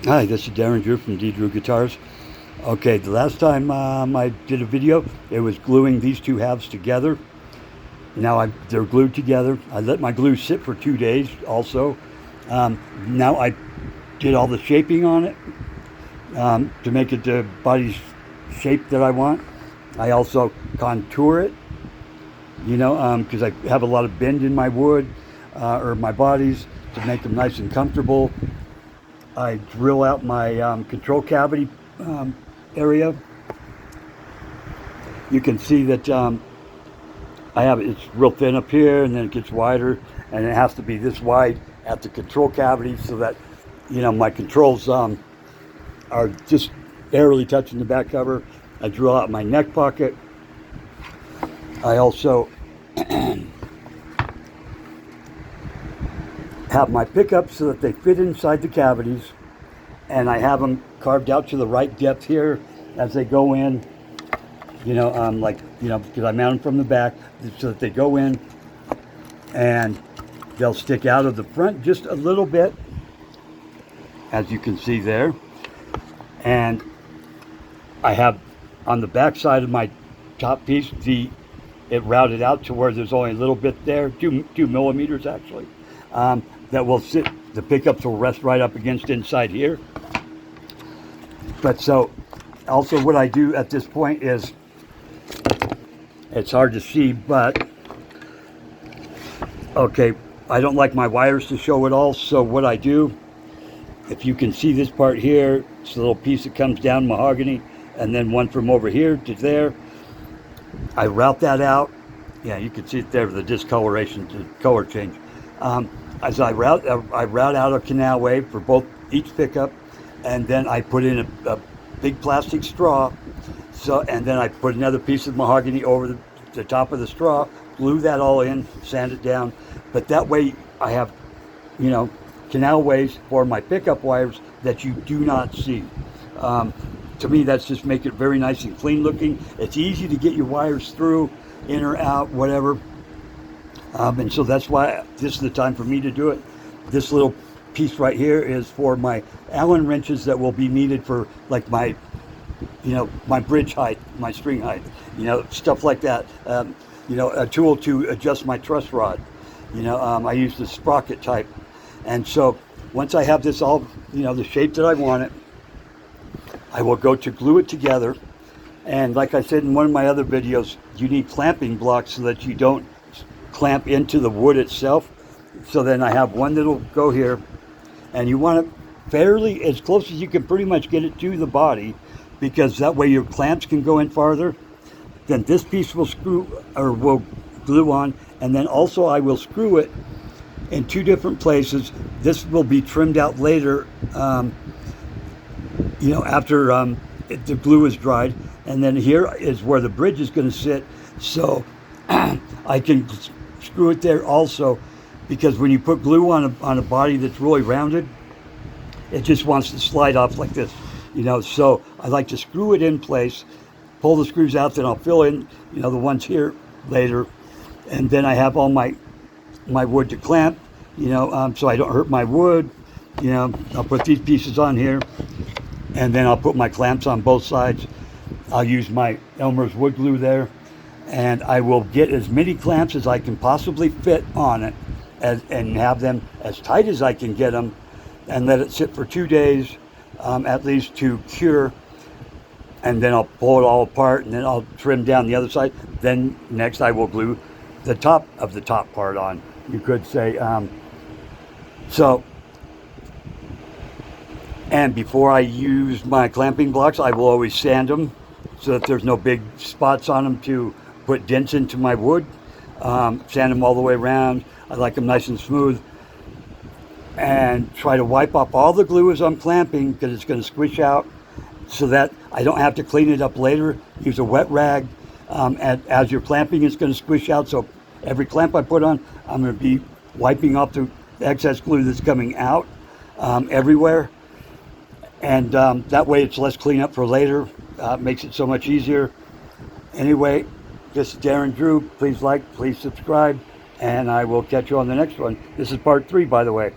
Hi, this is Darren Drew from D. Drew Guitars. Okay, the last time I did a video, it was gluing these two halves together. Now they're glued together. I let my glue sit for 2 days also. Now I did all the shaping on it to make it the body's shape that I want. I also contour it, because I have a lot of bend in my wood or my bodies to make them nice and comfortable. I drill out my control cavity area. You can see that it's real thin up here, and then it gets wider, and it has to be this wide at the control cavity so that my controls are just barely touching the back cover. I drill out my neck pocket. I also have my pickups so that they fit inside the cavities, and I have them carved out to the right depth here as they go in, because I mount them from the back so that they go in and they'll stick out of the front just a little bit, as you can see there. And I have on the back side of my top piece, it routed out to where there's only a little bit there, 2 millimeters actually. That will sit, the pickups will rest right up against inside here. But so, also what I do at this point is, it's hard to see, but, okay, I don't like my wires to show it all, so what I do, if you can see this part here, it's a little piece that comes down mahogany, and then one from over here to there. I route that out. Yeah, you can see it there, the discoloration, the color change. As I route out a canal wave for each pickup, and then I put in a big plastic straw. And then I put another piece of mahogany over the top of the straw, glue that all in, sand it down. But that way I have, canal waves for my pickup wires that you do not see. To me, that's just make it very nice and clean looking. It's easy to get your wires through, in or out, whatever. And so that's why this is the time for me to do it. This little piece right here is for my Allen wrenches that will be needed for like my bridge height, my string height, stuff like that. A tool to adjust my truss rod. I use the sprocket type. And so once I have this all, the shape that I want it, I will go to glue it together. And like I said in one of my other videos, you need clamping blocks so that you don't clamp into the wood itself. So then I have one that'll go here, and you want it fairly as close as you can pretty much get it to the body, because that way your clamps can go in farther. Then this piece will will glue on, and then also I will screw it in 2 different places. This will be trimmed out later, after the glue is dried. And then here is where the bridge is going to sit, so I can screw it there also, because when you put glue on a body that's really rounded, it just wants to slide off like this, so I like to screw it in place, pull the screws out, then I'll fill in the ones here later, and then I have all my wood to clamp, so I don't hurt my wood. I'll put these pieces on here, and then I'll put my clamps on both sides. I'll use my Elmer's wood glue there, and I will get as many clamps as I can possibly fit on it, and have them as tight as I can get them, and let it sit for 2 days at least to cure. And then I'll pull it all apart, and then I'll trim down the other side. Then next I will glue the top of the top part on, you could say. And before I use my clamping blocks, I will always sand them so that there's no big spots on them to put dents into my wood. Sand them all the way around. I like them nice and smooth. And try to wipe off all the glue as I'm clamping, because it's going to squish out, so that I don't have to clean it up later. Use a wet rag. As you're clamping, it's going to squish out, so every clamp I put on, I'm going to be wiping off the excess glue that's coming out everywhere. And that way it's less cleanup for later. Makes it so much easier. Anyway, this is Darren Drew. Please like, please subscribe, and I will catch you on the next one. This is part 3, by the way.